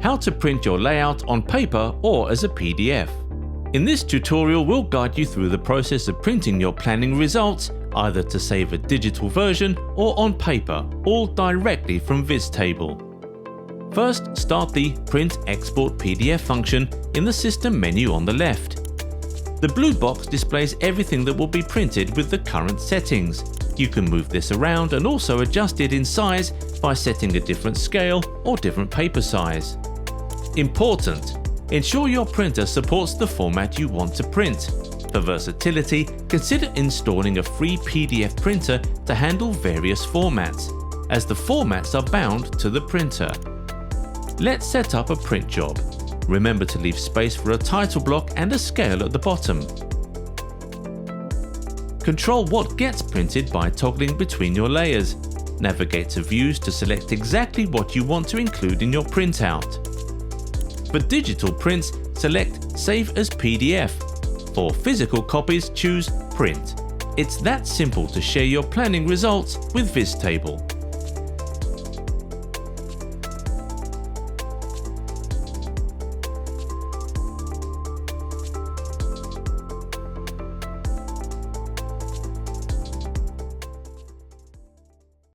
how to print your layout on paper or as a PDF. In this tutorial, we'll guide you through the process of printing your planning results, either to save a digital version or on paper, all directly from visTABLE. First, start the Print Export PDF function in the System menu on the left. The blue box displays everything that will be printed with the current settings. You can move this around and also adjust it in size by setting a different scale or different paper size. Important: ensure your printer supports the format you want to print. For versatility, consider installing a free PDF printer to handle various formats, as the formats are bound to the printer. Let's set up a print job. Remember to leave space for a title block and a scale at the bottom. Control what gets printed by toggling between your layers. Navigate to Views to select exactly what you want to include in your printout. For digital prints, select Save as PDF. For physical copies, choose Print. It's that simple to share your planning results with visTABLE.